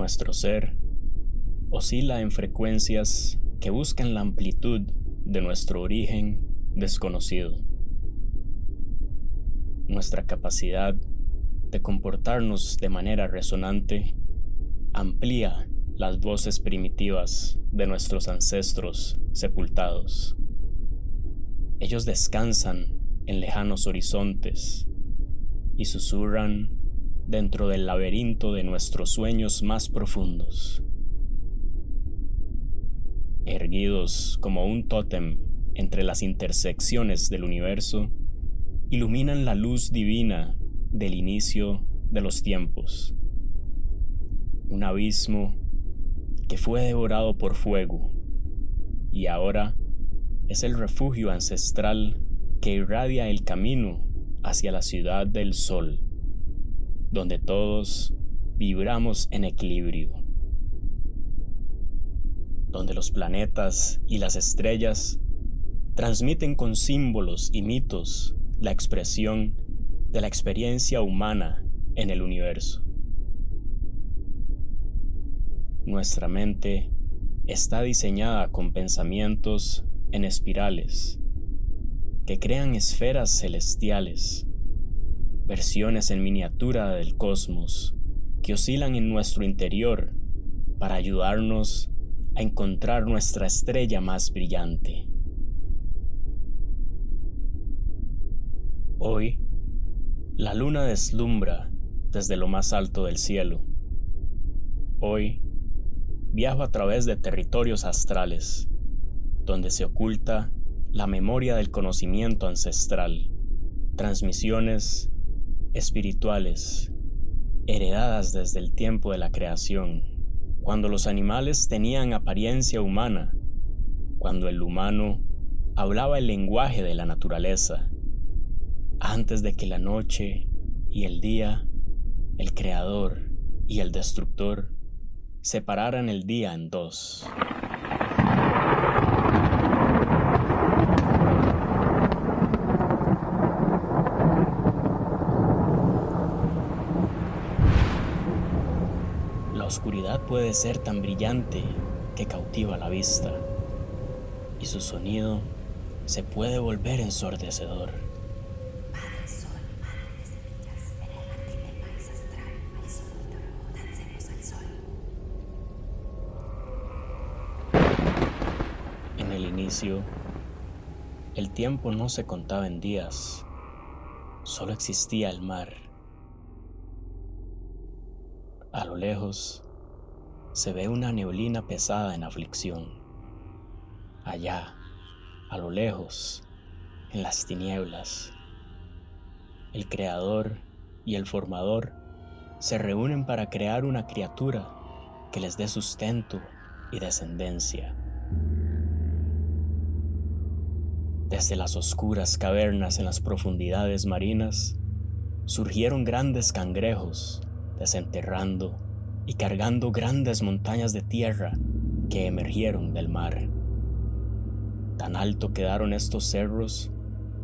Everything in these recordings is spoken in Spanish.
Nuestro ser oscila en frecuencias que buscan la amplitud de nuestro origen desconocido. Nuestra capacidad de comportarnos de manera resonante amplía las voces primitivas de nuestros ancestros sepultados. Ellos descansan en lejanos horizontes y susurran dentro del laberinto de nuestros sueños más profundos. Erguidos como un tótem entre las intersecciones del universo, iluminan la luz divina del inicio de los tiempos. Un abismo que fue devorado por fuego y ahora es el refugio ancestral que irradia el camino hacia la ciudad del sol, donde todos vibramos en equilibrio, donde los planetas y las estrellas transmiten con símbolos y mitos la expresión de la experiencia humana en el universo. Nuestra mente está diseñada con pensamientos en espirales que crean esferas celestiales, versiones en miniatura del cosmos que oscilan en nuestro interior para ayudarnos a encontrar nuestra estrella más brillante. Hoy, la luna deslumbra desde lo más alto del cielo. Hoy, viajo a través de territorios astrales, donde se oculta la memoria del conocimiento ancestral, transmisiones espirituales heredadas desde el tiempo de la creación, cuando los animales tenían apariencia humana, cuando el humano hablaba el lenguaje de la naturaleza, antes de que la noche y el día, el creador y el destructor, separaran el día en dos. La oscuridad puede ser tan brillante que cautiva la vista, y su sonido se puede volver ensordecedor. Padre Sol, Madre de semillas, en el jardín del maíz astral, al sol otorgó, dancemos al sol. En el inicio, el tiempo no se contaba en días, solo existía el mar. A lo lejos, se ve una neblina pesada en aflicción. Allá, a lo lejos, en las tinieblas, el creador y el formador se reúnen para crear una criatura que les dé sustento y descendencia. Desde las oscuras cavernas en las profundidades marinas, surgieron grandes cangrejos, desenterrando y cargando grandes montañas de tierra que emergieron del mar. Tan alto quedaron estos cerros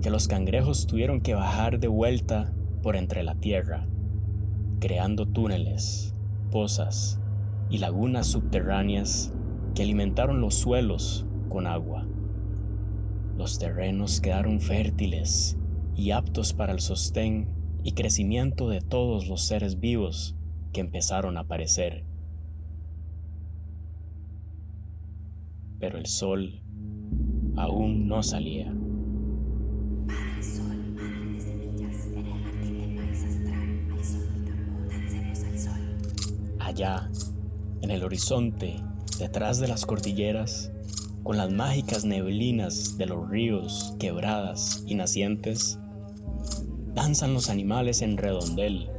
que los cangrejos tuvieron que bajar de vuelta por entre la tierra, creando túneles, pozas y lagunas subterráneas que alimentaron los suelos con agua. Los terrenos quedaron fértiles y aptos para el sostén y crecimiento de todos los seres vivos que empezaron a aparecer. Pero el sol aún no salía. Padre Sol, Madre de semillas, en el jardín del maíz astral, al sol otorgó, dancemos al sol. Allá, en el horizonte, detrás de las cordilleras, con las mágicas neblinas de los ríos, quebradas y nacientes, danzan los animales en redondel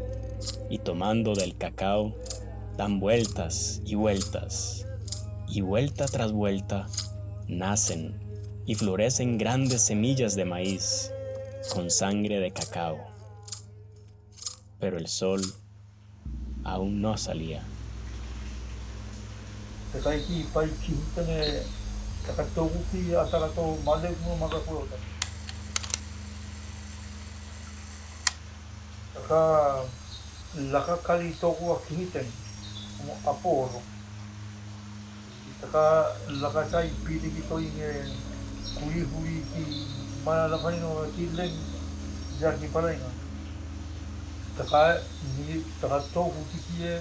y tomando del cacao, dan vueltas y vueltas, y vuelta tras vuelta, nacen y florecen grandes semillas de maíz con sangre de cacao. Pero el sol aún no salía. 世界一いっぱい寄付ってね、高と動きあたらとまでもまがこようだ。だから、laka kali toku wa kihiten. como Apolo. Taka lakasay pili kito yung kuli-huli ki malalakay no kileng jaki palay nga. Taka to huti kiye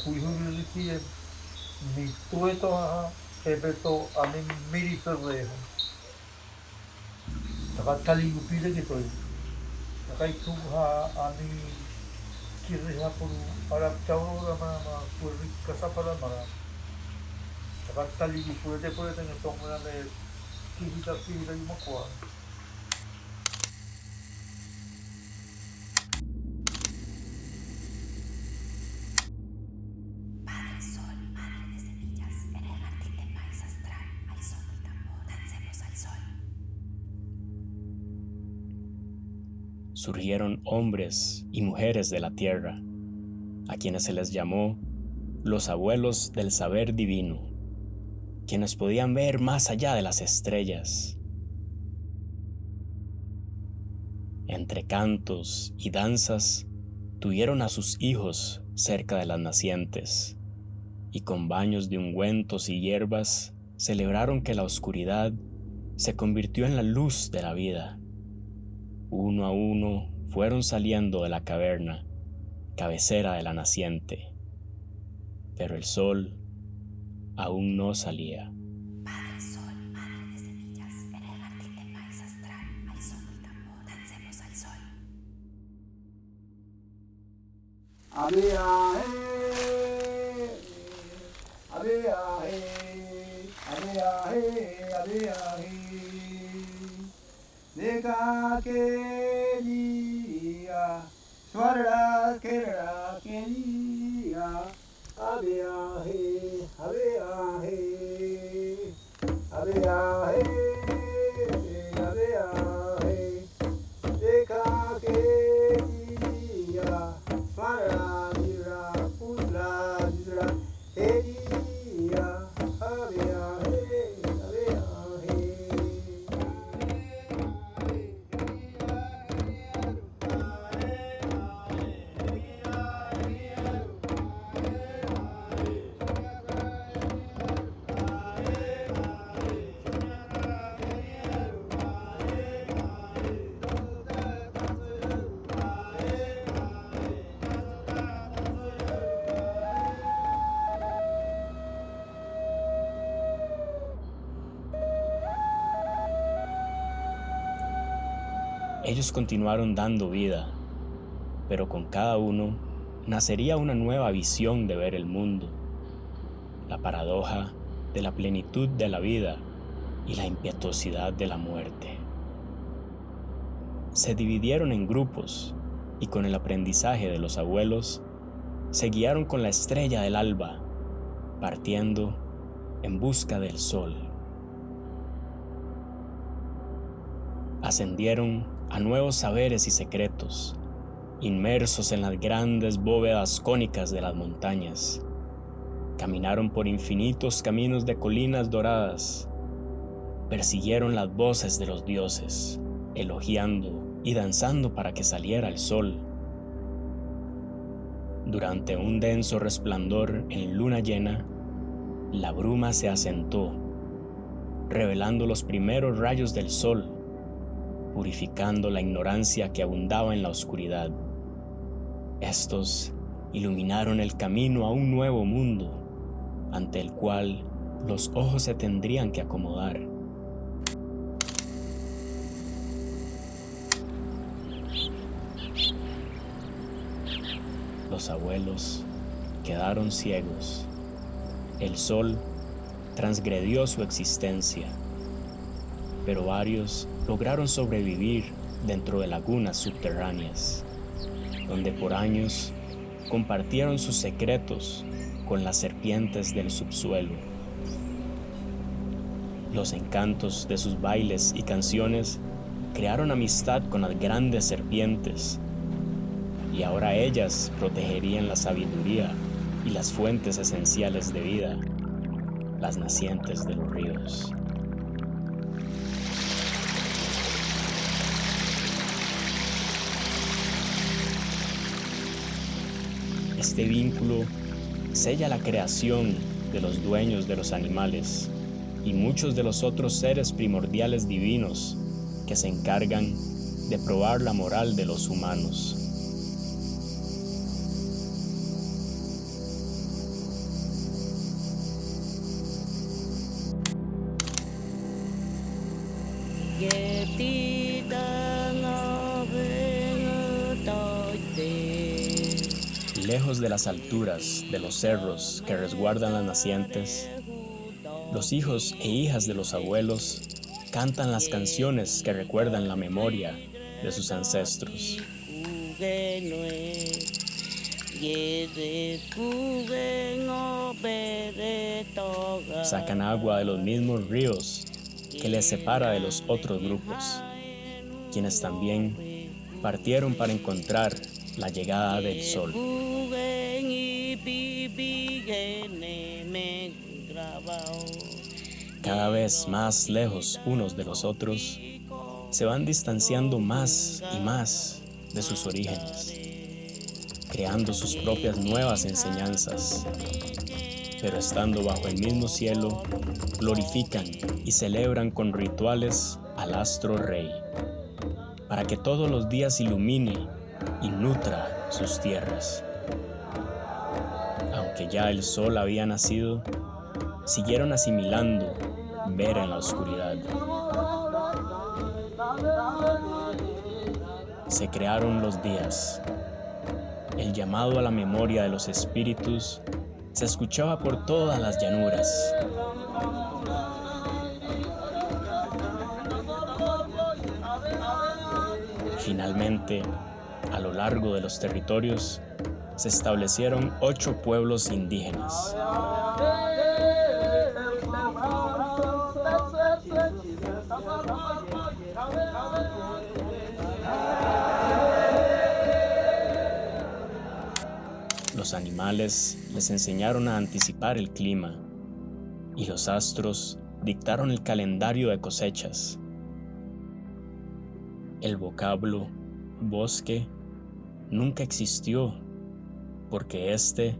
kuli-huli kiye mi tuwe to ha ebe to amin miri perreho. Taka tali upile kito yung. Taka itu ha amin kiri ha puru arap chawro rama kuri kasapala mara. Tali puede tener toma de química y macua. Padre Sol, madre de semillas, en el jardín del maíz astral, al son del tambor, dancemos al sol. Surgieron hombres y mujeres de la tierra, a quienes se les llamó los abuelos del saber divino, quienes podían ver más allá de las estrellas. Entre cantos y danzas, tuvieron a sus hijos cerca de las nacientes, y con baños de ungüentos y hierbas celebraron que la oscuridad se convirtió en la luz de la vida. Uno a uno fueron saliendo de la caverna, cabecera de la naciente, pero el sol aún no salía. Padre Sol, madre de semillas, en el jardín del maíz astral, al son del tambor, dancemos al sol. Deka quería, Swara quería, Abeahe, abeahe, abeahe, abeahe, deka quería, Swara dira, pudra dira, quería, abeahe, abeahe. Ellos continuaron dando vida, pero con cada uno nacería una nueva visión de ver el mundo, la paradoja de la plenitud de la vida y la impetuosidad de la muerte. Se dividieron en grupos y con el aprendizaje de los abuelos, se guiaron con la estrella del alba, partiendo en busca del sol. Ascendieron a nuevos saberes y secretos, inmersos en las grandes bóvedas cónicas de las montañas. Caminaron por infinitos caminos de colinas doradas, persiguieron las voces de los dioses, elogiando y danzando para que saliera el sol. Durante un denso resplandor en luna llena, la bruma se asentó, revelando los primeros rayos del sol, purificando la ignorancia que abundaba en la oscuridad. Estos iluminaron el camino a un nuevo mundo, ante el cual los ojos se tendrían que acomodar. Los abuelos quedaron ciegos. El sol transgredió su existencia, pero varios lograron sobrevivir dentro de lagunas subterráneas, donde por años compartieron sus secretos con las serpientes del subsuelo. Los encantos de sus bailes y canciones crearon amistad con las grandes serpientes, y ahora ellas protegerían la sabiduría y las fuentes esenciales de vida, las nacientes de los ríos. Este vínculo sella la creación de los dueños de los animales y muchos de los otros seres primordiales divinos que se encargan de probar la moral de los humanos. Lejos de las alturas de los cerros que resguardan las nacientes, los hijos e hijas de los abuelos cantan las canciones que recuerdan la memoria de sus ancestros. Sacan agua de los mismos ríos que les separa de los otros grupos, quienes también partieron para encontrar la llegada del sol. Cada vez más lejos unos de los otros, se van distanciando más y más de sus orígenes, creando sus propias nuevas enseñanzas, pero estando bajo el mismo cielo, glorifican y celebran con rituales al astro rey, para que todos los días ilumine y nutra sus tierras. Aunque ya el sol había nacido, siguieron asimilando ver en la oscuridad. Se crearon los días. El llamado a la memoria de los espíritus se escuchaba por todas las llanuras. Finalmente, a lo largo de los territorios, se establecieron 8 pueblos indígenas. Los animales les enseñaron a anticipar el clima y los astros dictaron el calendario de cosechas. El vocablo bosque nunca existió porque éste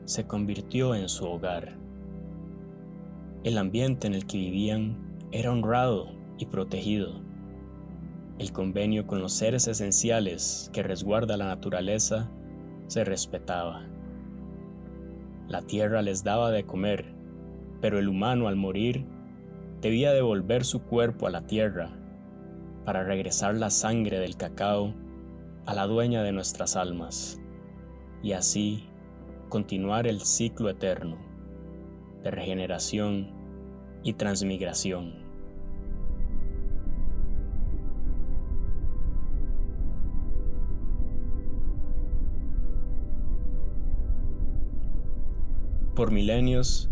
se convirtió en su hogar. El ambiente en el que vivían era honrado y protegido. El convenio con los seres esenciales que resguarda la naturaleza se respetaba. La tierra les daba de comer, pero el humano al morir debía devolver su cuerpo a la tierra para regresar la sangre del cacao a la dueña de nuestras almas y así continuar el ciclo eterno de regeneración y transmigración. Por milenios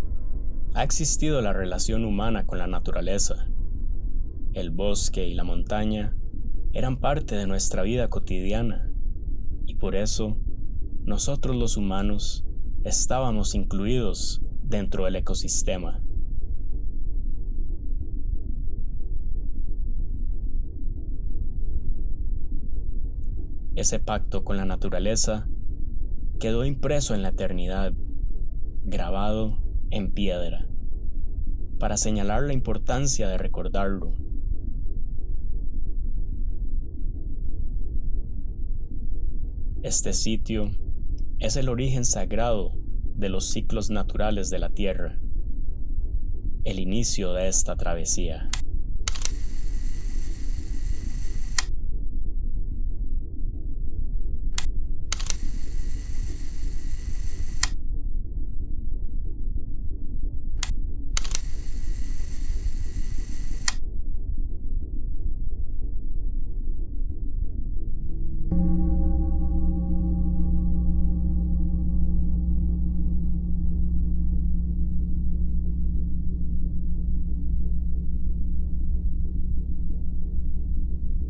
ha existido la relación humana con la naturaleza. El bosque y la montaña eran parte de nuestra vida cotidiana y por eso nosotros los humanos estábamos incluidos dentro del ecosistema. Ese pacto con la naturaleza quedó impreso en la eternidad, grabado en piedra, para señalar la importancia de recordarlo. Este sitio es el origen sagrado de los ciclos naturales de la Tierra, el inicio de esta travesía.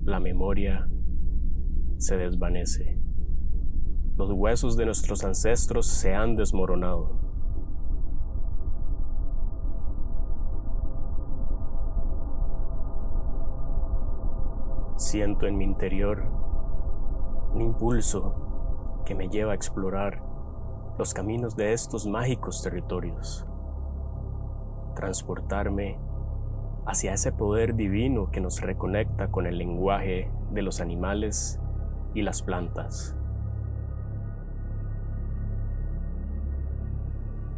La memoria se desvanece. Los huesos de nuestros ancestros se han desmoronado. Siento en mi interior un impulso que me lleva a explorar los caminos de estos mágicos territorios, transportarme hacia ese poder divino que nos reconecta con el lenguaje de los animales y las plantas.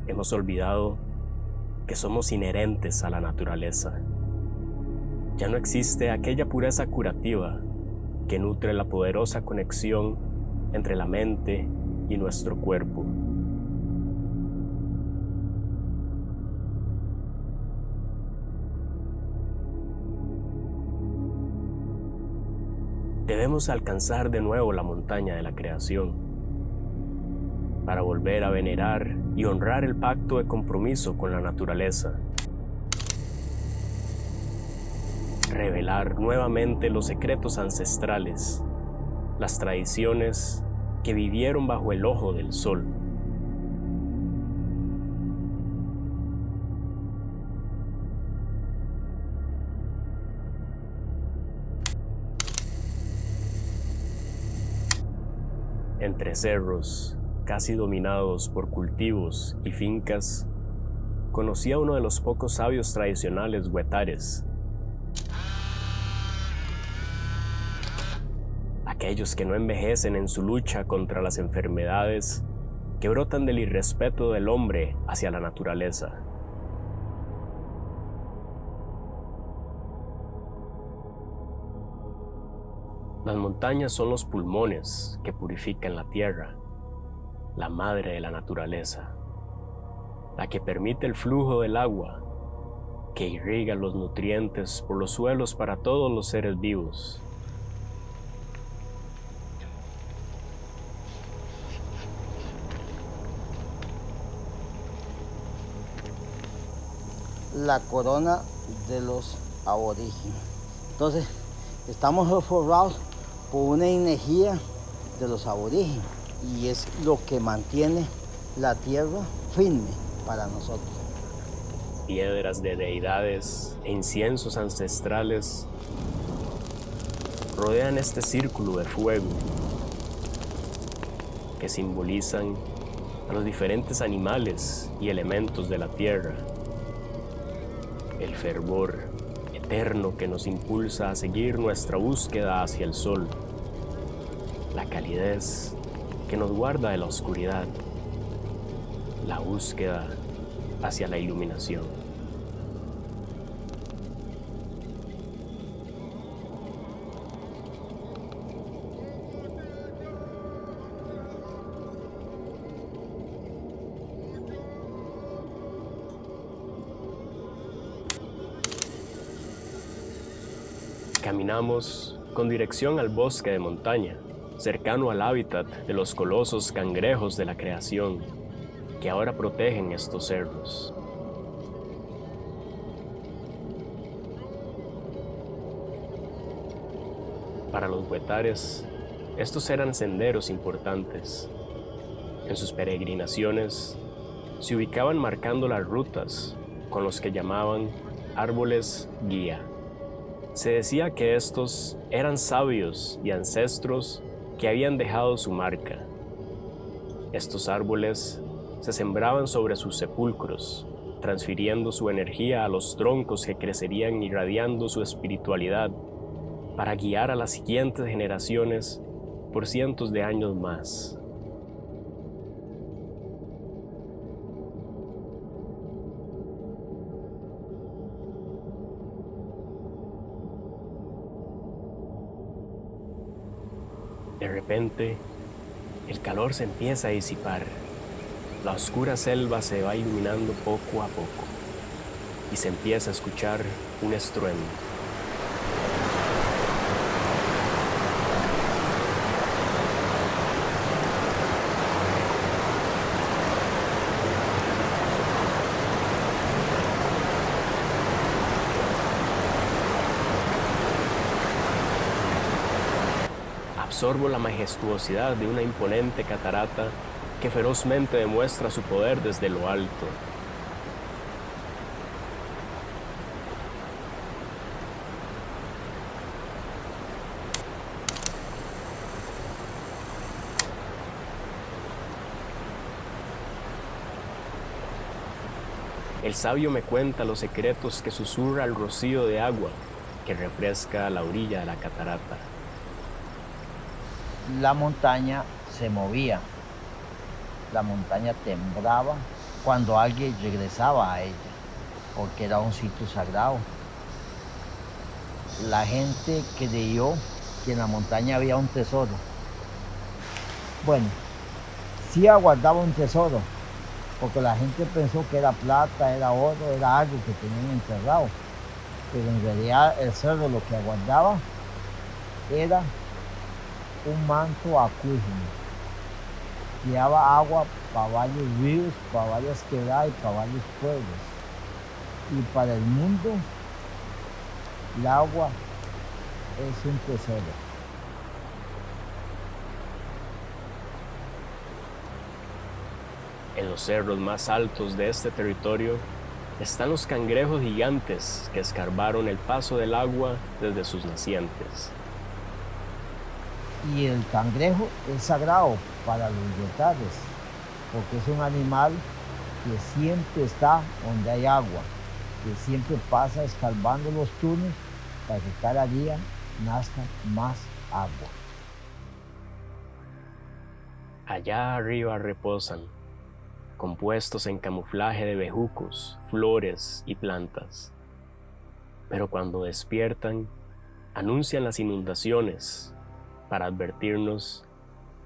Hemos olvidado que somos inherentes a la naturaleza. Ya no existe aquella pureza curativa que nutre la poderosa conexión entre la mente y nuestro cuerpo. Debemos alcanzar de nuevo la montaña de la creación para volver a venerar y honrar el pacto de compromiso con la naturaleza. Revelar nuevamente los secretos ancestrales, las tradiciones que vivieron bajo el ojo del sol. Entre cerros, casi dominados por cultivos y fincas, conocí a uno de los pocos sabios tradicionales huetares. Aquellos que no envejecen en su lucha contra las enfermedades que brotan del irrespeto del hombre hacia la naturaleza. Las montañas son los pulmones que purifican la tierra, la madre de la naturaleza, la que permite el flujo del agua, que irriga los nutrientes por los suelos para todos los seres vivos. La corona de los aborígenes. Entonces, estamos forrados por una energía de los aborígenes y es lo que mantiene la tierra firme para nosotros. Piedras de deidades e inciensos ancestrales rodean este círculo de fuego que simbolizan a los diferentes animales y elementos de la tierra. El fervor eterno que nos impulsa a seguir nuestra búsqueda hacia el sol. La calidez que nos guarda de la oscuridad. La búsqueda hacia la iluminación. Caminamos con dirección al bosque de montaña, cercano al hábitat de los colosos cangrejos de la creación, que ahora protegen estos cerros. Para los huetares, estos eran senderos importantes. En sus peregrinaciones, se ubicaban marcando las rutas con los que llamaban árboles guía. Se decía que estos eran sabios y ancestros que habían dejado su marca. Estos árboles se sembraban sobre sus sepulcros, transfiriendo su energía a los troncos que crecerían irradiando su espiritualidad para guiar a las siguientes generaciones por cientos de años más. De repente, el calor se empieza a disipar. La oscura selva se va iluminando poco a poco y se empieza a escuchar un estruendo. Absorbo la majestuosidad de una imponente catarata que ferozmente demuestra su poder desde lo alto. el sabio me cuenta los secretos que susurra el rocío de agua que refresca la orilla de la catarata. La montaña se movía, la montaña temblaba cuando alguien regresaba a ella, porque era un sitio sagrado. La gente creyó que en la montaña había un tesoro. Bueno, sí aguardaba un tesoro, porque la gente pensó que era plata, era oro, era algo que tenían enterrado. Pero en realidad el cerro lo que aguardaba era un manto acuígeno. Llevaba agua para varios ríos, para varias quebradas y para varios pueblos. Y para el mundo, el agua es un tesoro. En los cerros más altos de este territorio están los cangrejos gigantes que escarbaron el paso del agua desde sus nacientes. Y el cangrejo es sagrado para los yetares, porque es un animal que siempre está donde hay agua, que siempre pasa escarbando los túneles para que cada día nazca más agua. Allá arriba reposan, compuestos en camuflaje de bejucos, flores y plantas. Pero cuando despiertan, anuncian las inundaciones para advertirnos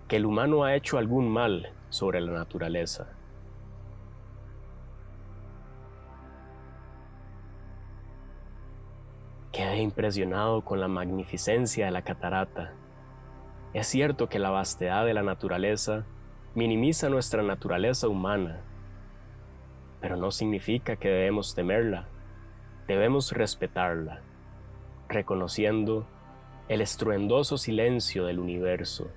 que el humano ha hecho algún mal sobre la naturaleza. Quedé impresionado con la magnificencia de la catarata. Es cierto que la vastedad de la naturaleza minimiza nuestra naturaleza humana, pero no significa que debemos temerla. Debemos respetarla, reconociendo el estruendoso silencio del universo.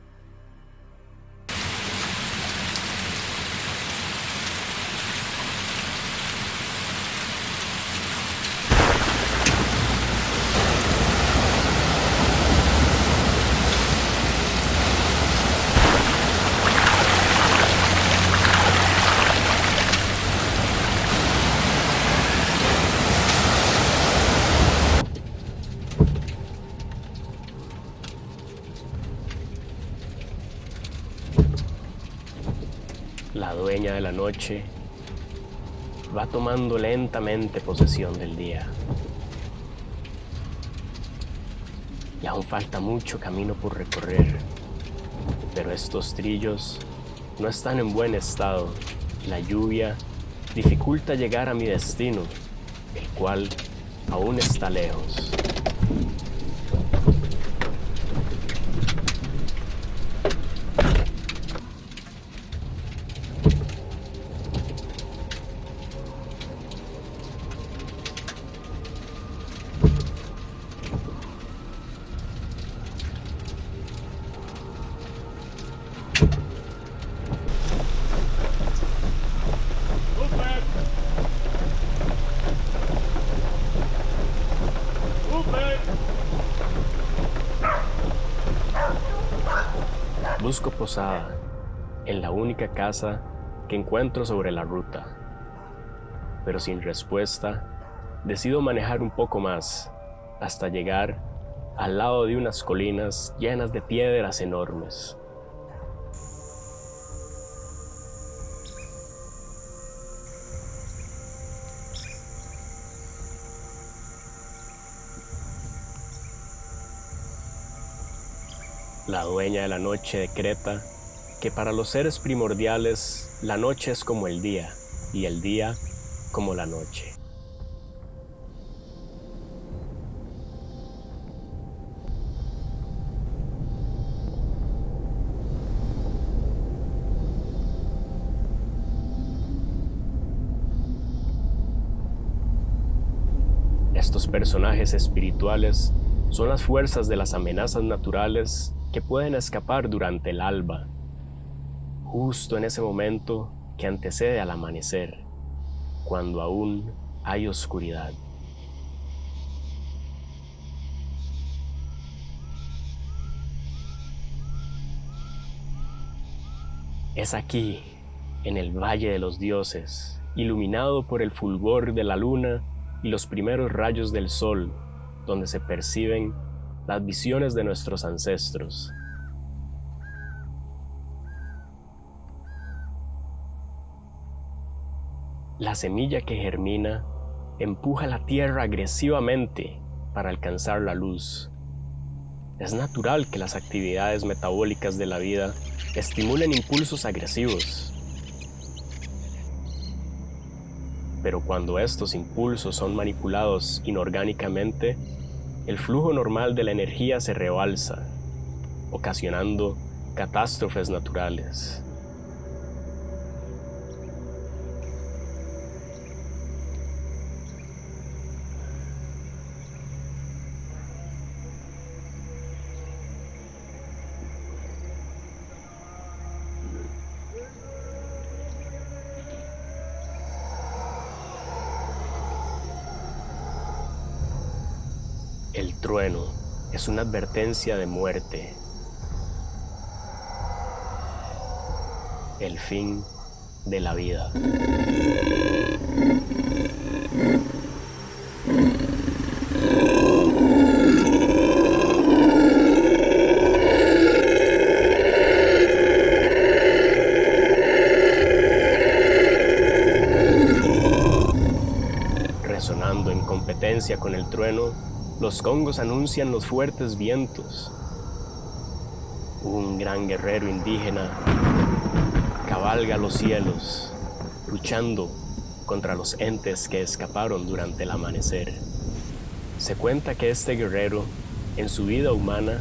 La dueña de la noche va tomando lentamente posesión del día. Y aún falta mucho camino por recorrer, pero estos trillos no están en buen estado. La lluvia dificulta llegar a mi destino, el cual aún está lejos. Busco posada en la única casa que encuentro sobre la ruta, pero sin respuesta, decido manejar un poco más hasta llegar al lado de unas colinas llenas de piedras enormes. La dueña de la noche decreta que para los seres primordiales la noche es como el día y el día como la noche. Estos personajes espirituales son las fuerzas de las amenazas naturales que pueden escapar durante el alba, justo en ese momento que antecede al amanecer, cuando aún hay oscuridad. Es aquí, en el Valle de los Dioses, iluminado por el fulgor de la luna y los primeros rayos del sol, donde se perciben las visiones de nuestros ancestros. La semilla que germina empuja la tierra agresivamente para alcanzar la luz. Es natural que las actividades metabólicas de la vida estimulen impulsos agresivos. Pero cuando estos impulsos son manipulados inorgánicamente, el flujo normal de la energía se rebalsa, ocasionando catástrofes naturales. El trueno es una advertencia de muerte. El fin de la vida. Resonando en competencia con el trueno, los congos anuncian los fuertes vientos. Un gran guerrero indígena cabalga los cielos, luchando contra los entes que escaparon durante el amanecer. Se cuenta que este guerrero, en su vida humana,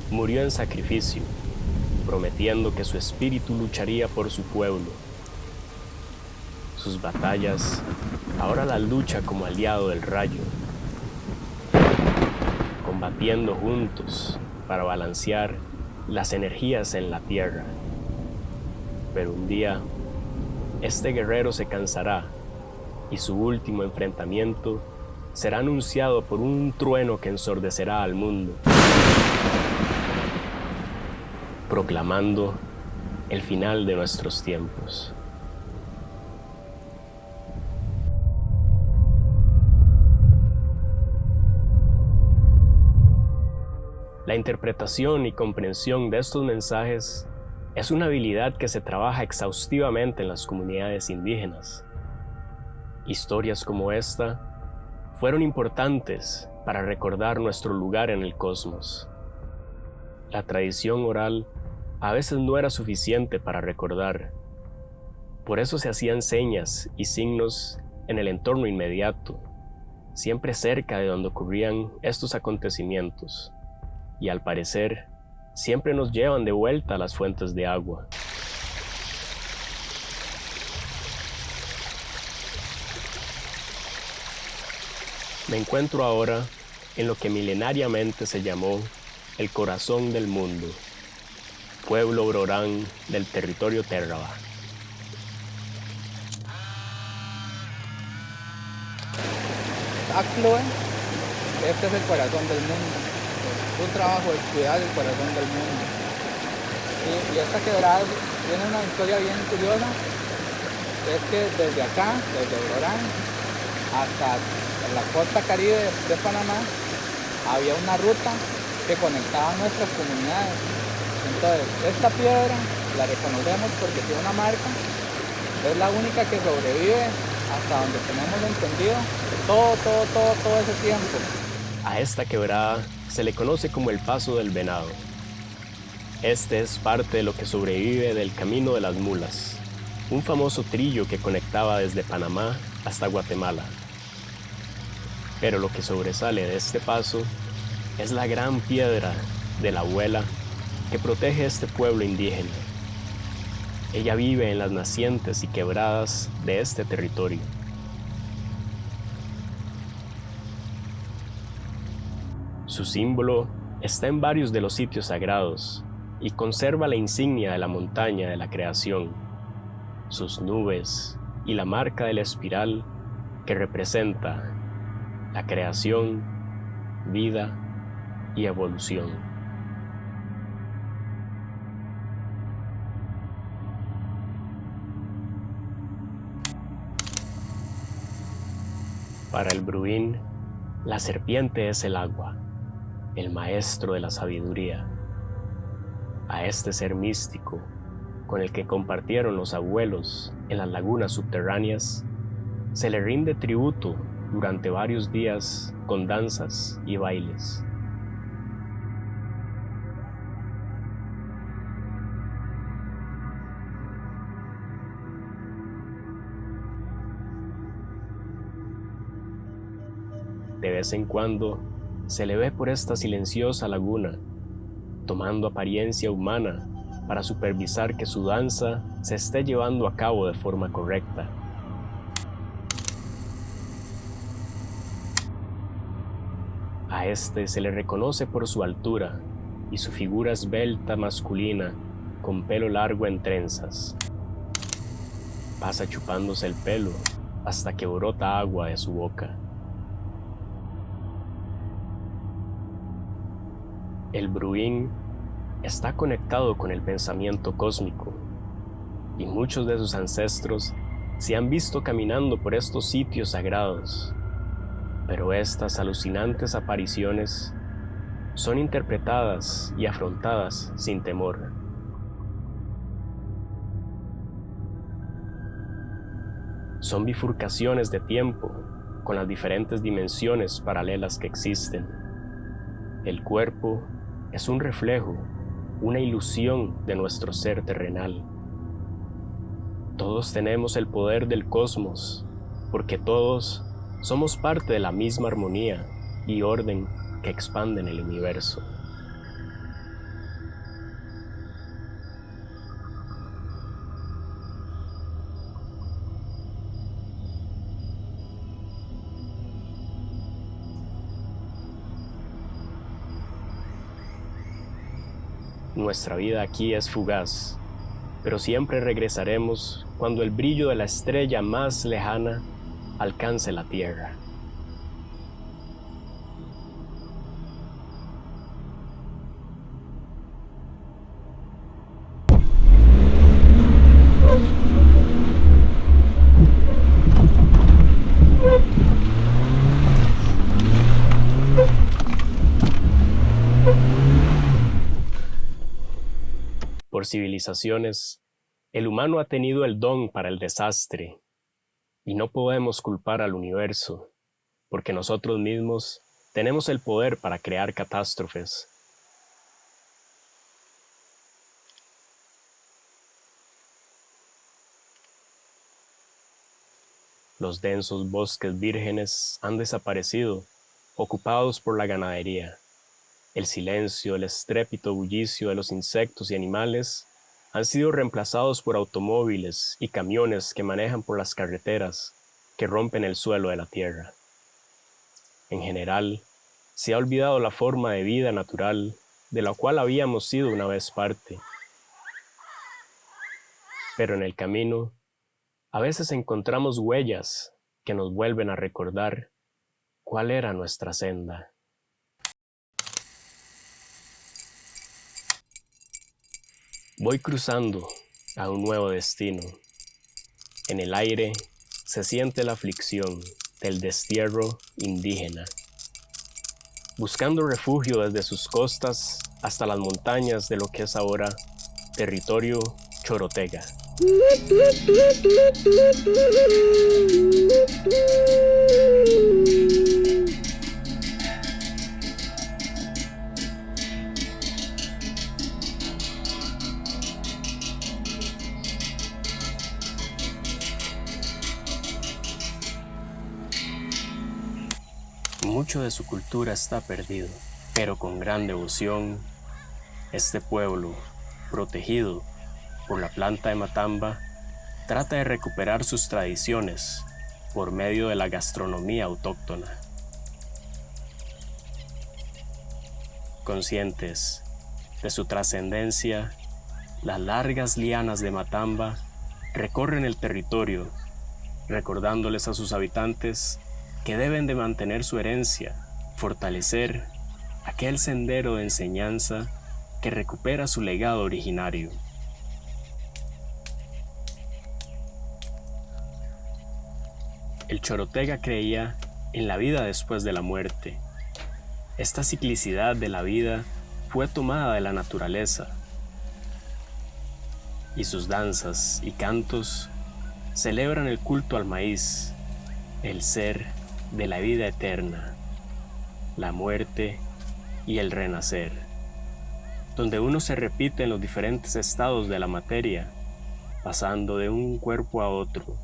murió en sacrificio, prometiendo que su espíritu lucharía por su pueblo. Sus batallas ahora las lucha como aliado del rayo, combatiendo juntos para balancear las energías en la tierra. Pero un día, este guerrero se cansará y su último enfrentamiento será anunciado por un trueno que ensordecerá al mundo, proclamando el final de nuestros tiempos. La interpretación y comprensión de estos mensajes es una habilidad que se trabaja exhaustivamente en las comunidades indígenas. Historias como esta fueron importantes para recordar nuestro lugar en el cosmos. La tradición oral a veces no era suficiente para recordar. Por eso se hacían señas y signos en el entorno inmediato, siempre cerca de donde ocurrían estos acontecimientos. Y al parecer, siempre nos llevan de vuelta a las fuentes de agua. Me encuentro ahora en lo que milenariamente se llamó el corazón del mundo, pueblo Brorán del territorio Térraba. Acloe, este es el corazón del mundo. Un trabajo es cuidar el corazón del mundo. Y esta quebrada tiene una historia bien curiosa. Es que desde acá, desde Brorán hasta la costa caribe de Panamá, había una ruta que conectaba nuestras comunidades. Entonces, esta piedra la reconocemos porque tiene una marca. Es la única que sobrevive hasta donde tenemos entendido todo ese tiempo. A esta quebrada se le conoce como el Paso del Venado. Este es parte de lo que sobrevive del Camino de las Mulas, un famoso trillo que conectaba desde Panamá hasta Guatemala. Pero lo que sobresale de este paso es la gran piedra de la abuela que protege a este pueblo indígena. Ella vive en las nacientes y quebradas de este territorio. Su símbolo está en varios de los sitios sagrados y conserva la insignia de la montaña de la creación, sus nubes y la marca de la espiral que representa la creación, vida y evolución. Para el Bruín, la serpiente es el agua, el maestro de la sabiduría. A este ser místico, con el que compartieron los abuelos en las lagunas subterráneas, se le rinde tributo durante varios días con danzas y bailes. De vez en cuando se le ve por esta silenciosa laguna, tomando apariencia humana para supervisar que su danza se esté llevando a cabo de forma correcta. A este se le reconoce por su altura y su figura esbelta masculina con pelo largo en trenzas. Pasa chupándose el pelo hasta que brota agua de su boca. El Bruín está conectado con el pensamiento cósmico y muchos de sus ancestros se han visto caminando por estos sitios sagrados, pero estas alucinantes apariciones son interpretadas y afrontadas sin temor. Son bifurcaciones de tiempo con las diferentes dimensiones paralelas que existen. El cuerpo es un reflejo, una ilusión de nuestro ser terrenal. Todos tenemos el poder del cosmos, porque todos somos parte de la misma armonía y orden que expanden el universo. Nuestra vida aquí es fugaz, pero siempre regresaremos cuando el brillo de la estrella más lejana alcance la tierra. Por civilizaciones, el humano ha tenido el don para el desastre, y no podemos culpar al universo, porque nosotros mismos tenemos el poder para crear catástrofes. Los densos bosques vírgenes han desaparecido, ocupados por la ganadería. El silencio, el estrépito bullicio de los insectos y animales han sido reemplazados por automóviles y camiones que manejan por las carreteras, que rompen el suelo de la tierra. En general, se ha olvidado la forma de vida natural de la cual habíamos sido una vez parte. Pero en el camino, a veces encontramos huellas que nos vuelven a recordar cuál era nuestra senda. Voy cruzando a un nuevo destino. En el aire se siente la aflicción del destierro indígena, buscando refugio desde sus costas hasta las montañas de lo que es ahora territorio chorotega. Mucho de su cultura está perdido, pero con gran devoción, este pueblo, protegido por la planta de matamba, trata de recuperar sus tradiciones por medio de la gastronomía autóctona. Conscientes de su trascendencia, las largas lianas de matamba recorren el territorio, recordándoles a sus habitantes que deben de mantener su herencia, fortalecer aquel sendero de enseñanza que recupera su legado originario. El chorotega creía en la vida después de la muerte. Esta ciclicidad de la vida fue tomada de la naturaleza, y sus danzas y cantos celebran el culto al maíz, el ser de la vida eterna, la muerte y el renacer, donde uno se repite en los diferentes estados de la materia, pasando de un cuerpo a otro,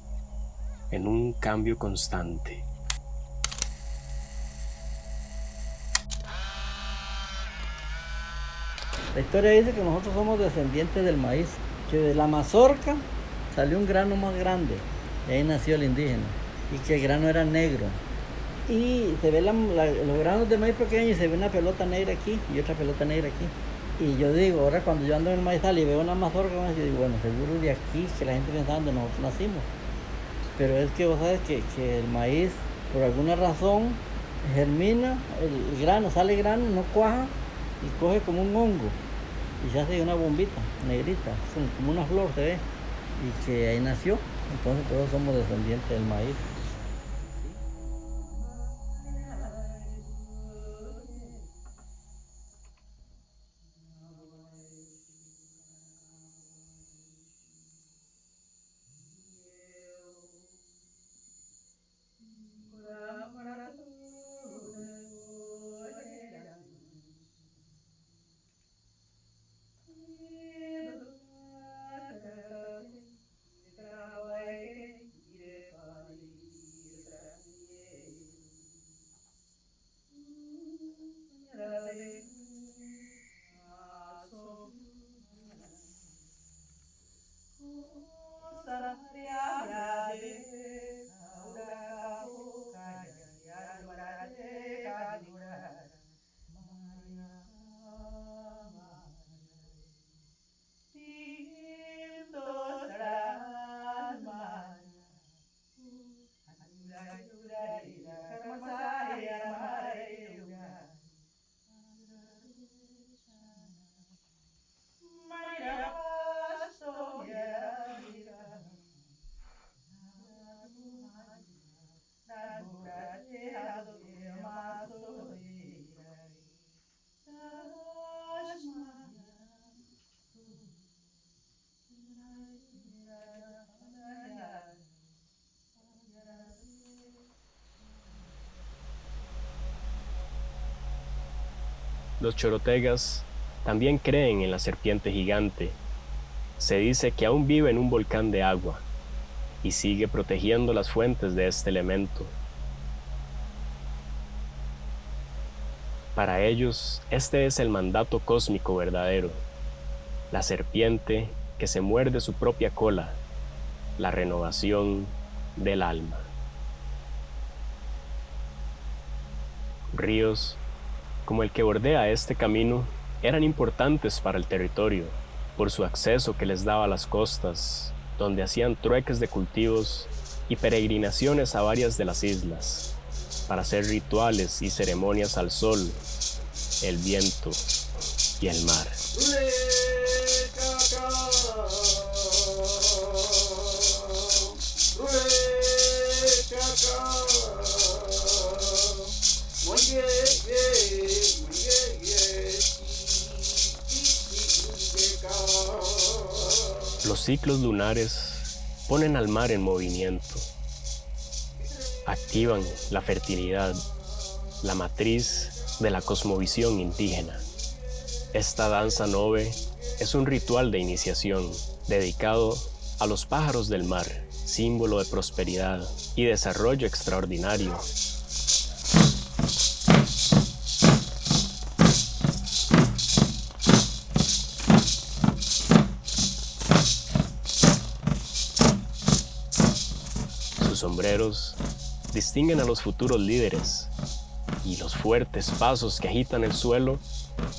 en un cambio constante. La historia dice que nosotros somos descendientes del maíz, que de la mazorca salió un grano más grande, y ahí nació el indígena, y que el grano era negro. Y se ve los granos de maíz pequeños y se ve una pelota negra aquí y otra pelota negra aquí. Y yo digo, ahora cuando yo ando en el maizal y veo una mazorca, yo digo, bueno, seguro de aquí, que la gente pensaba donde nosotros nacimos. Pero es que vos sabes que el maíz, por alguna razón, germina, el grano, sale grano, no cuaja y coge como un hongo. Y se hace una bombita negrita, como una flor se ve. Y que ahí nació. Entonces todos somos descendientes del maíz. Los chorotegas también creen en la serpiente gigante. Se dice que aún vive en un volcán de agua y sigue protegiendo las fuentes de este elemento. Para ellos, este es el mandato cósmico verdadero, la serpiente que se muerde su propia cola, la renovación del alma. Ríos como el que bordea este camino eran importantes para el territorio por su acceso que les daba a las costas, donde hacían trueques de cultivos y peregrinaciones a varias de las islas para hacer rituales y ceremonias al sol, el viento y el mar. Los ciclos lunares ponen al mar en movimiento, activan la fertilidad, la matriz de la cosmovisión indígena. Esta danza nove es un ritual de iniciación dedicado a los pájaros del mar, símbolo de prosperidad y desarrollo extraordinario. Sus sombreros distinguen a los futuros líderes y los fuertes pasos que agitan el suelo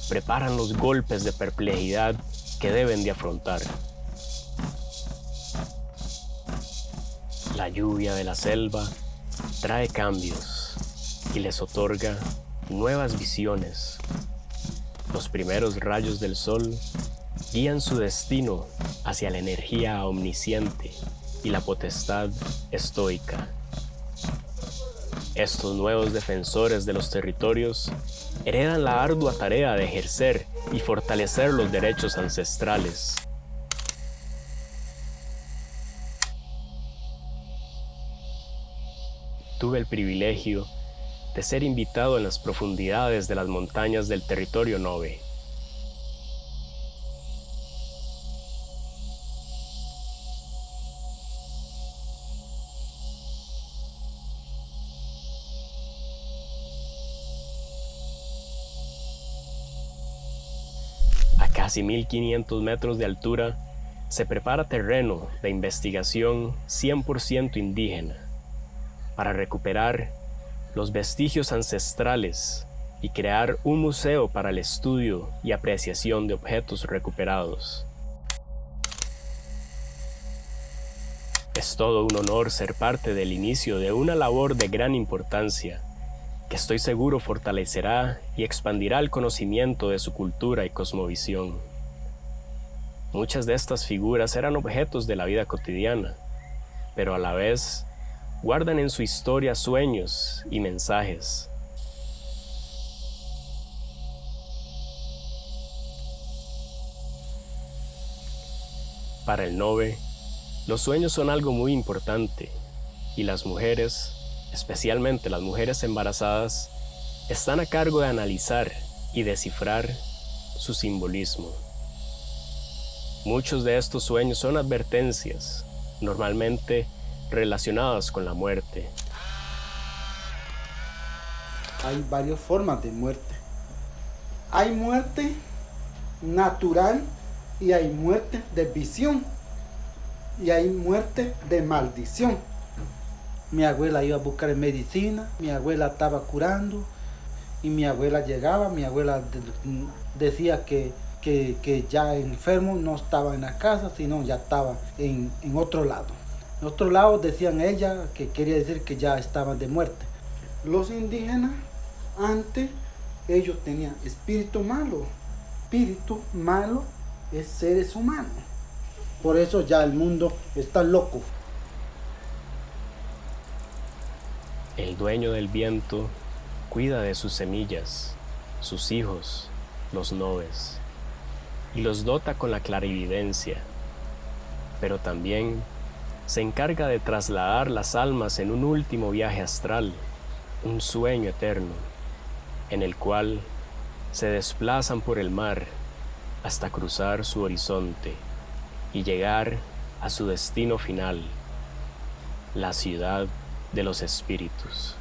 preparan los golpes de perplejidad que deben de afrontar. La lluvia de la selva trae cambios y les otorga nuevas visiones. Los primeros rayos del sol guían su destino hacia la energía omnisciente y la potestad estoica. Estos nuevos defensores de los territorios heredan la ardua tarea de ejercer y fortalecer los derechos ancestrales. Tuve el privilegio de ser invitado en las profundidades de las montañas del territorio Nove. A casi 1500 metros de altura se prepara terreno de investigación 100% indígena para recuperar los vestigios ancestrales y crear un museo para el estudio y apreciación de objetos recuperados. Es todo un honor ser parte del inicio de una labor de gran importancia que estoy seguro fortalecerá y expandirá el conocimiento de su cultura y cosmovisión. Muchas de estas figuras eran objetos de la vida cotidiana, pero a la vez guardan en su historia sueños y mensajes. Para el Nove, los sueños son algo muy importante y las mujeres, especialmente las mujeres embarazadas, están a cargo de analizar y descifrar su simbolismo. Muchos de estos sueños son advertencias, normalmente relacionadas con la muerte. Hay varias formas de muerte. Hay muerte natural y hay muerte de visión y hay muerte de maldición. Mi abuela iba a buscar medicina, mi abuela estaba curando y mi abuela llegaba, mi abuela decía que ya enfermo no estaba en la casa, sino ya estaba en otro lado. En otro lado decían ella que quería decir que ya estaban de muerte. Los indígenas antes ellos tenían espíritu malo. Espíritu malo es seres humanos. Por eso ya el mundo está loco. El dueño del viento cuida de sus semillas, sus hijos, los noves, y los dota con la clarividencia, pero también se encarga de trasladar las almas en un último viaje astral, un sueño eterno, en el cual se desplazan por el mar hasta cruzar su horizonte y llegar a su destino final, la ciudad de los espíritus.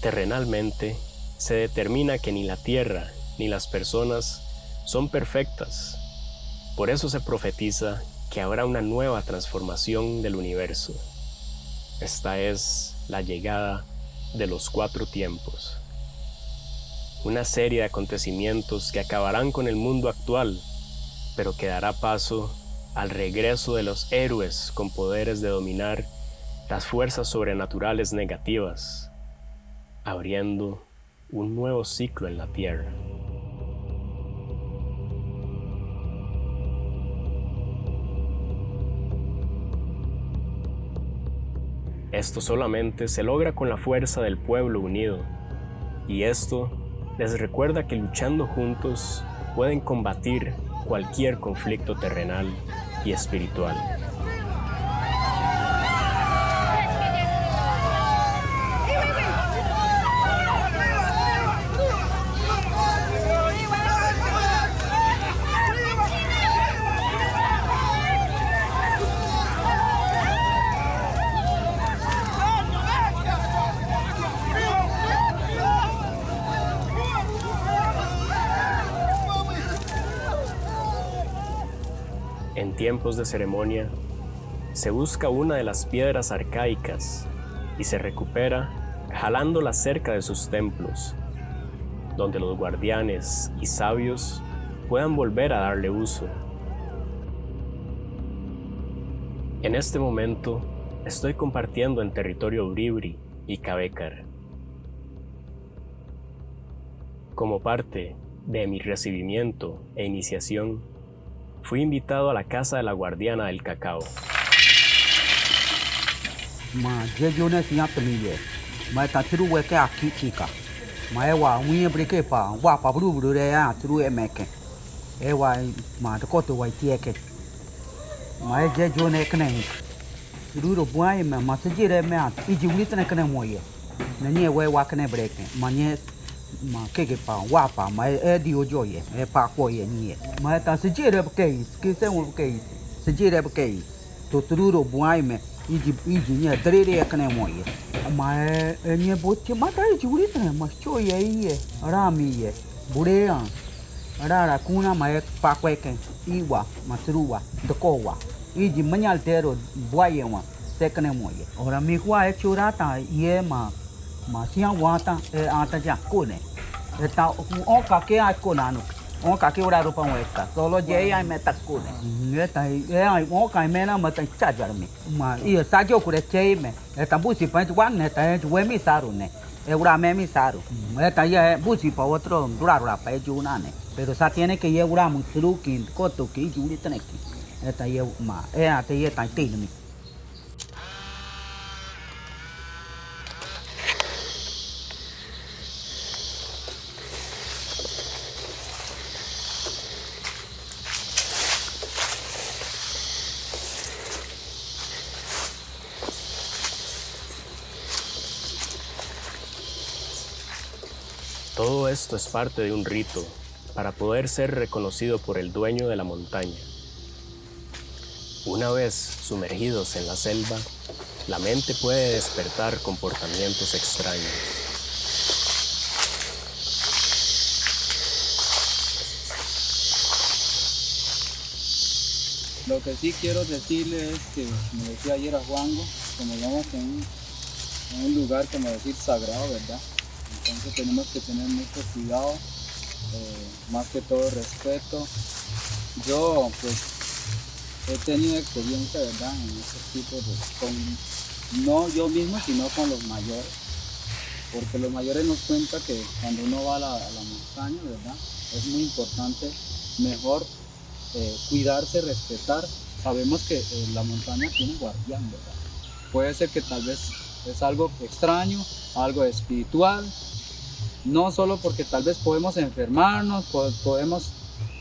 Terrenalmente, se determina que ni la tierra ni las personas son perfectas. Por eso se profetiza que habrá una nueva transformación del universo. Esta es la llegada de los 4 tiempos. Una serie de acontecimientos que acabarán con el mundo actual, pero que dará paso al regreso de los héroes con poderes de dominar las fuerzas sobrenaturales negativas, abriendo un nuevo ciclo en la Tierra. Esto solamente se logra con la fuerza del pueblo unido, y esto les recuerda que luchando juntos pueden combatir cualquier conflicto terrenal y espiritual. En tiempos de ceremonia, se busca una de las piedras arcaicas y se recupera jalándola cerca de sus templos, donde los guardianes y sabios puedan volver a darle uso. En este momento, estoy compartiendo en territorio Bribri y Cabécar. Como parte de mi recibimiento e iniciación, fui invitado a la casa de la guardiana del cacao. Ma yo ne siya tamiye ma ta tru we ka kichika ma wa wi breke pa wa pa bru de ya tru e meke e wa ma to ko to wa tie ke ma yo ne kne tru ro bua ma se jire me a I ji wi tne kne mo ye na ni we wa kne breke ma nye ma ke pa wa pa ma e di o jo ye e pa ko ye ni ye ma ta se jire ke se wo ke se jire ke to tru ro bua me iji nye drere kne moye ma nye boche mata juri tne ma cho ye ye rami ye burea ara kuna ma pa kweke iwa matruwa dokowa iji manyal tero boye wa se kne moye ora mi kwa churata ye ma sia wata ata ja kone eta o ka ke a konanu o ka ke ora ropa weka solo je ai me takune eta ai o ka me na ma ta cha jar me ma I sa jo kure che me eta busi pa wan ne ta we mi saru ne e ura me mi saru eta ye busi pa otro dura pa ju na ne pero sa tiene que ye ura mu trukin koto ki ju ni tene ki eta ye ma ata ye ta ti ni. Todo esto es parte de un rito para poder ser reconocido por el dueño de la montaña. Una vez sumergidos en la selva, la mente puede despertar comportamientos extraños. Lo que sí quiero decirle es que, como decía ayer a Juango, como vamos en un lugar, como decir, sagrado, ¿verdad? Entonces tenemos que tener mucho cuidado, más que todo respeto. Yo pues he tenido experiencia, ¿verdad? En estos tipos no yo mismo, sino con los mayores. Porque los mayores nos cuentan que cuando uno va a la montaña, ¿verdad? Es muy importante, mejor cuidarse, respetar. Sabemos que la montaña tiene guardián, ¿verdad? Puede ser que tal vez es algo extraño, algo espiritual, no solo porque tal vez podemos enfermarnos,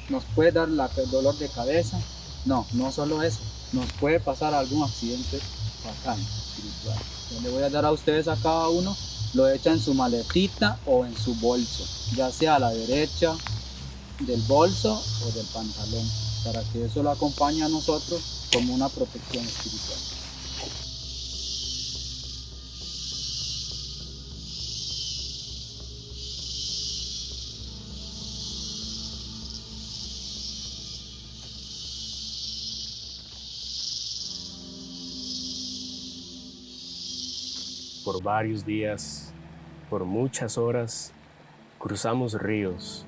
nos puede dar dolor de cabeza, no solo eso, nos puede pasar algún accidente fatal espiritual. Yo le voy a dar a ustedes a cada uno, lo echa en su maletita o en su bolso, ya sea a la derecha del bolso o del pantalón, para que eso lo acompañe a nosotros como una protección espiritual. Por varios días, por muchas horas, cruzamos ríos.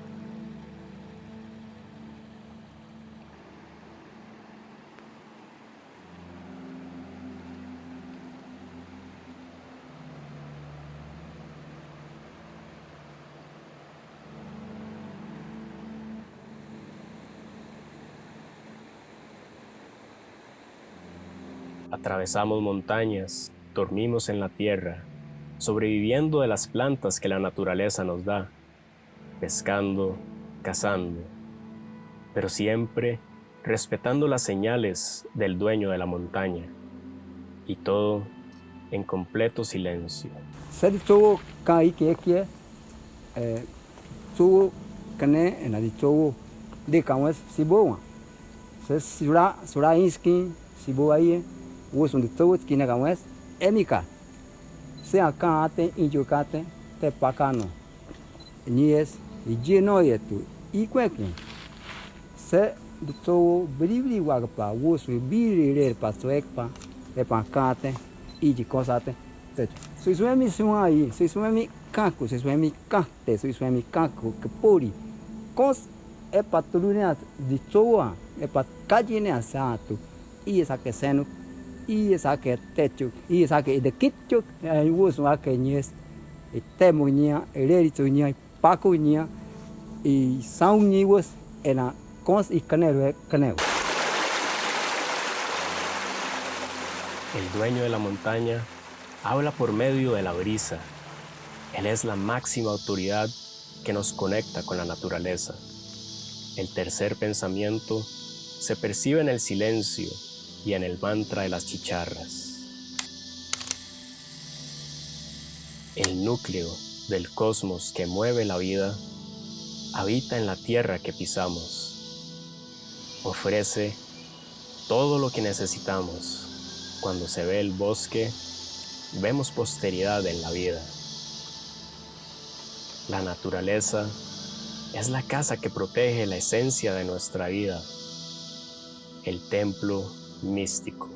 Atravesamos montañas, dormimos en la tierra, sobreviviendo de las plantas que la naturaleza nos da, pescando, cazando, pero siempre respetando las señales del dueño de la montaña, y todo en completo silencio. Sedi chowo kai ke chowo kane na di chowo de kawes sibo se sura inski sibo aí wo son de chowo skina kawes emika se akate injokate te pakano nies ijeno yetu ikweke se de chowo bribri wagpa wo so biri re pasoekpa e pakate iji kosate Sui suemi suai, sui suemi caco, sui suemi cate, sui suemi caco, capori. Cos e patulunea di toa, e pat cagine asato. I sa che seno, i sa che techo, i sa che de kitcho, e uso a che nies, e temonia, e leritonia, paconia, y sauniwes en la cons y canero. El dueño de la montaña habla por medio de la brisa. Él es la máxima autoridad que nos conecta con la naturaleza. El tercer pensamiento se percibe en el silencio y en el mantra de las chicharras. El núcleo del cosmos que mueve la vida habita en la tierra que pisamos. Ofrece todo lo que necesitamos. Cuando se ve el bosque, vemos posteridad en la vida. La naturaleza es la casa que protege la esencia de nuestra vida, el templo místico.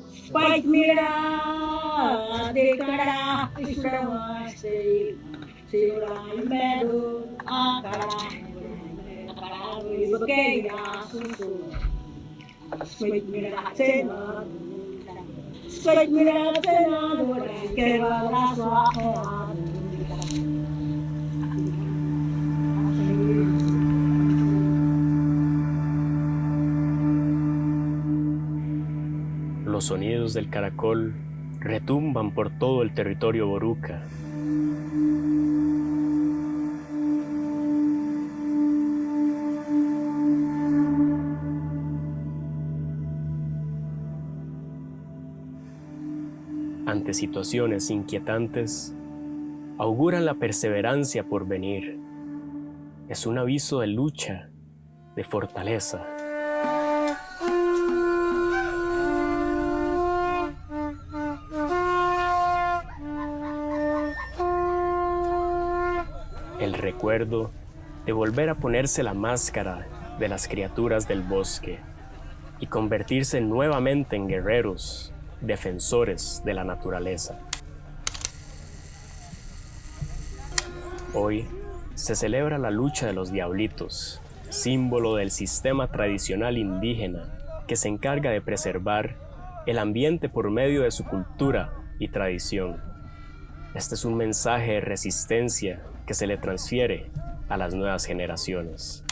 Los sonidos del caracol retumban por todo el territorio boruca. Ante situaciones inquietantes, auguran la perseverancia por venir. Es un aviso de lucha, de fortaleza. El recuerdo de volver a ponerse la máscara de las criaturas del bosque y convertirse nuevamente en guerreros, defensores de la naturaleza. Hoy se celebra la lucha de los diablitos, símbolo del sistema tradicional indígena que se encarga de preservar el ambiente por medio de su cultura y tradición. Este es un mensaje de resistencia que se le transfiere a las nuevas generaciones.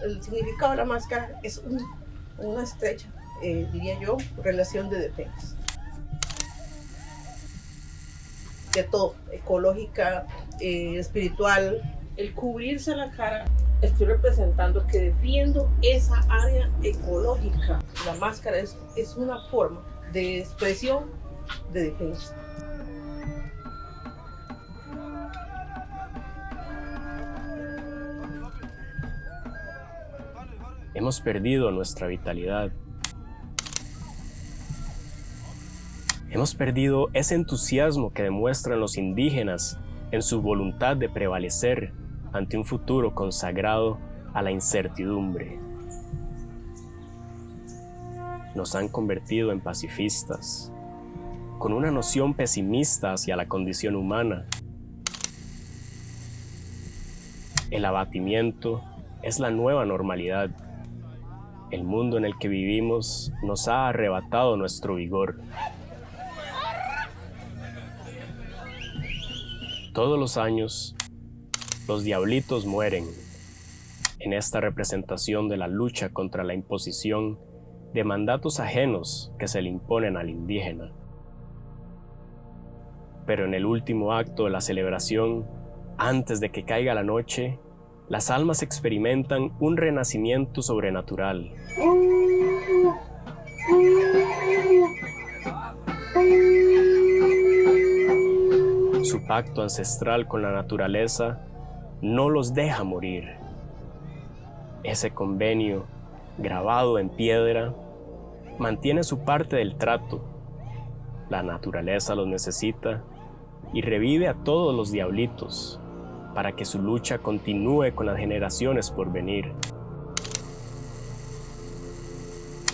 El significado de la máscara es una estrecha, diría yo, relación de defensa. De todo, ecológica, espiritual. El cubrirse la cara, estoy representando que defiendo esa área ecológica. La máscara es una forma de expresión de defensa. Hemos perdido nuestra vitalidad. Hemos perdido ese entusiasmo que demuestran los indígenas en su voluntad de prevalecer ante un futuro consagrado a la incertidumbre. Nos han convertido en pacifistas, con una noción pesimista hacia la condición humana. El abatimiento es la nueva normalidad. El mundo en el que vivimos nos ha arrebatado nuestro vigor. Todos los años, los diablitos mueren en esta representación de la lucha contra la imposición de mandatos ajenos que se le imponen al indígena. Pero en el último acto de la celebración, antes de que caiga la noche, las almas experimentan un renacimiento sobrenatural. Su pacto ancestral con la naturaleza no los deja morir. Ese convenio, grabado en piedra, mantiene su parte del trato. La naturaleza los necesita y revive a todos los diablitos para que su lucha continúe con las generaciones por venir.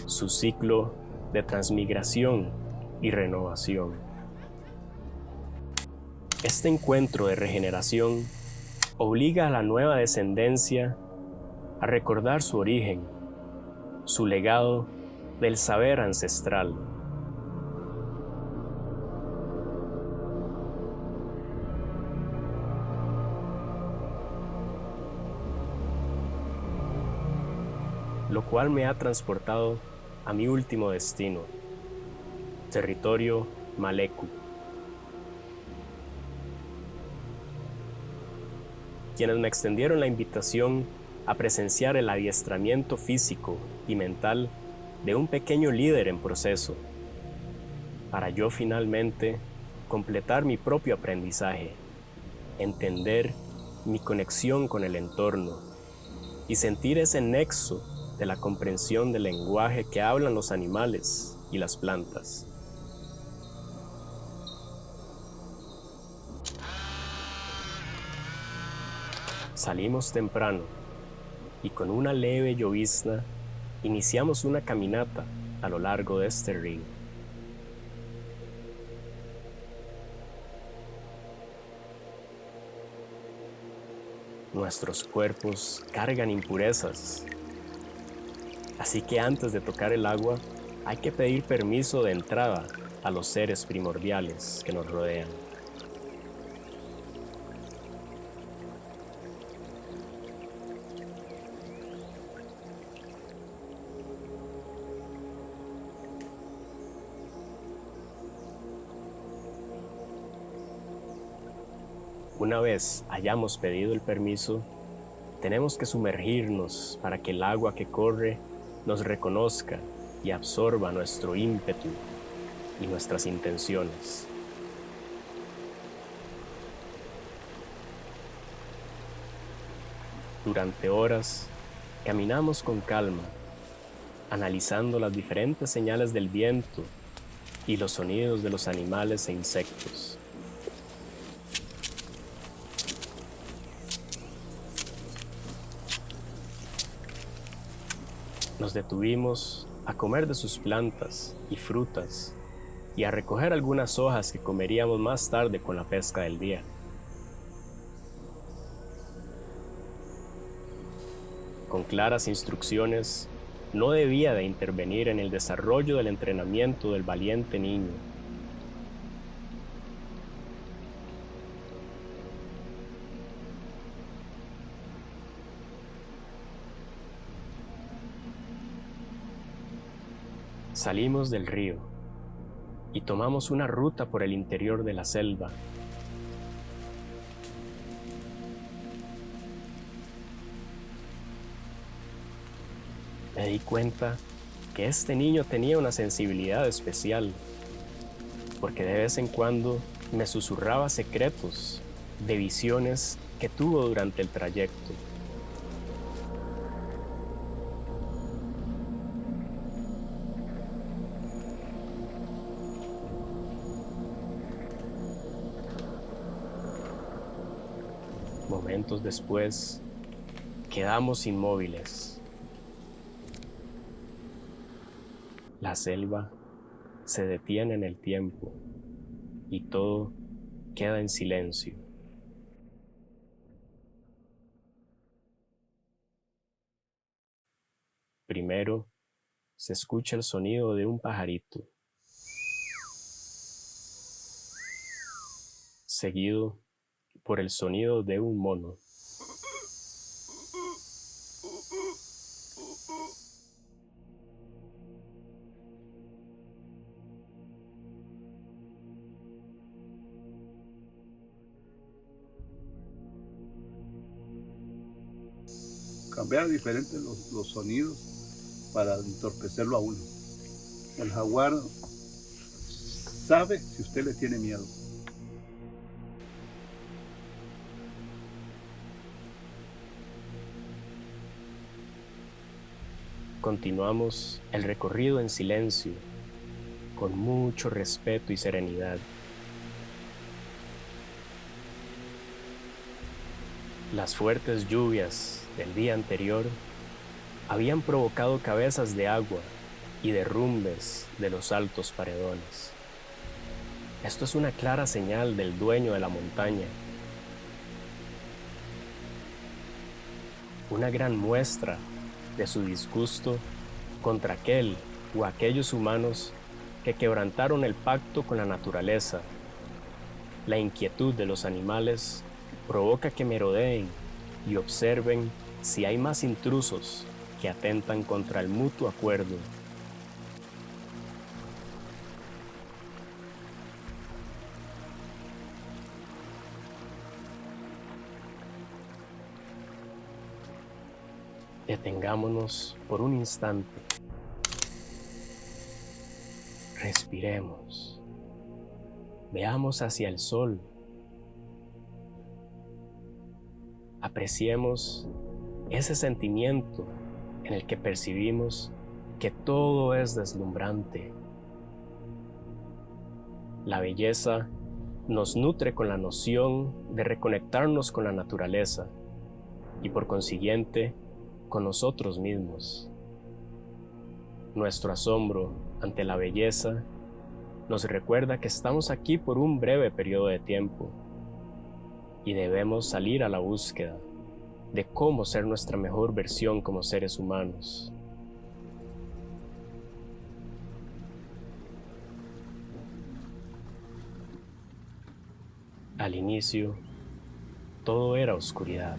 Su ciclo de transmigración y renovación. Este encuentro de regeneración obliga a la nueva descendencia a recordar su origen, su legado del saber ancestral. lo cual me ha transportado a mi último destino, territorio Maleku. Quienes me extendieron la invitación a presenciar el adiestramiento físico y mental de un pequeño líder en proceso, para yo finalmente completar mi propio aprendizaje, entender mi conexión con el entorno y sentir ese nexo de la comprensión del lenguaje que hablan los animales y las plantas. Salimos temprano y con una leve llovizna iniciamos una caminata a lo largo de este río. Nuestros cuerpos cargan impurezas, así que antes de tocar el agua hay que pedir permiso de entrada a los seres primordiales que nos rodean. Una vez hayamos pedido el permiso, tenemos que sumergirnos para que el agua que corre nos reconozca y absorba nuestro ímpetu y nuestras intenciones. Durante horas, caminamos con calma, analizando las diferentes señales del viento y los sonidos de los animales e insectos. Nos detuvimos a comer de sus plantas y frutas y a recoger algunas hojas que comeríamos más tarde con la pesca del día. Con claras instrucciones, no debía de intervenir en el desarrollo del entrenamiento del valiente niño. Salimos del río y tomamos una ruta por el interior de la selva. Me di cuenta que este niño tenía una sensibilidad especial, porque de vez en cuando me susurraba secretos de visiones que tuvo durante el trayecto. Momentos después, quedamos inmóviles. La selva se detiene en el tiempo y todo queda en silencio. Primero, se escucha el sonido de un pajarito, seguido por el sonido de un mono. Cambiar diferentes los sonidos para entorpecerlo a uno. El jaguar sabe si usted le tiene miedo. Continuamos el recorrido en silencio, con mucho respeto y serenidad. Las fuertes lluvias del día anterior habían provocado cabezas de agua y derrumbes de los altos paredones. Esto es una clara señal del dueño de la montaña. Una gran muestra de su disgusto contra aquel o aquellos humanos que quebrantaron el pacto con la naturaleza. La inquietud de los animales provoca que merodeen y observen si hay más intrusos que atentan contra el mutuo acuerdo. Detengámonos por un instante. Respiremos. Veamos hacia el sol. Apreciemos ese sentimiento en el que percibimos que todo es deslumbrante. La belleza nos nutre con la noción de reconectarnos con la naturaleza y por consiguiente con nosotros mismos. Nuestro asombro ante la belleza nos recuerda que estamos aquí por un breve periodo de tiempo y debemos salir a la búsqueda de cómo ser nuestra mejor versión como seres humanos. Al inicio, todo era oscuridad.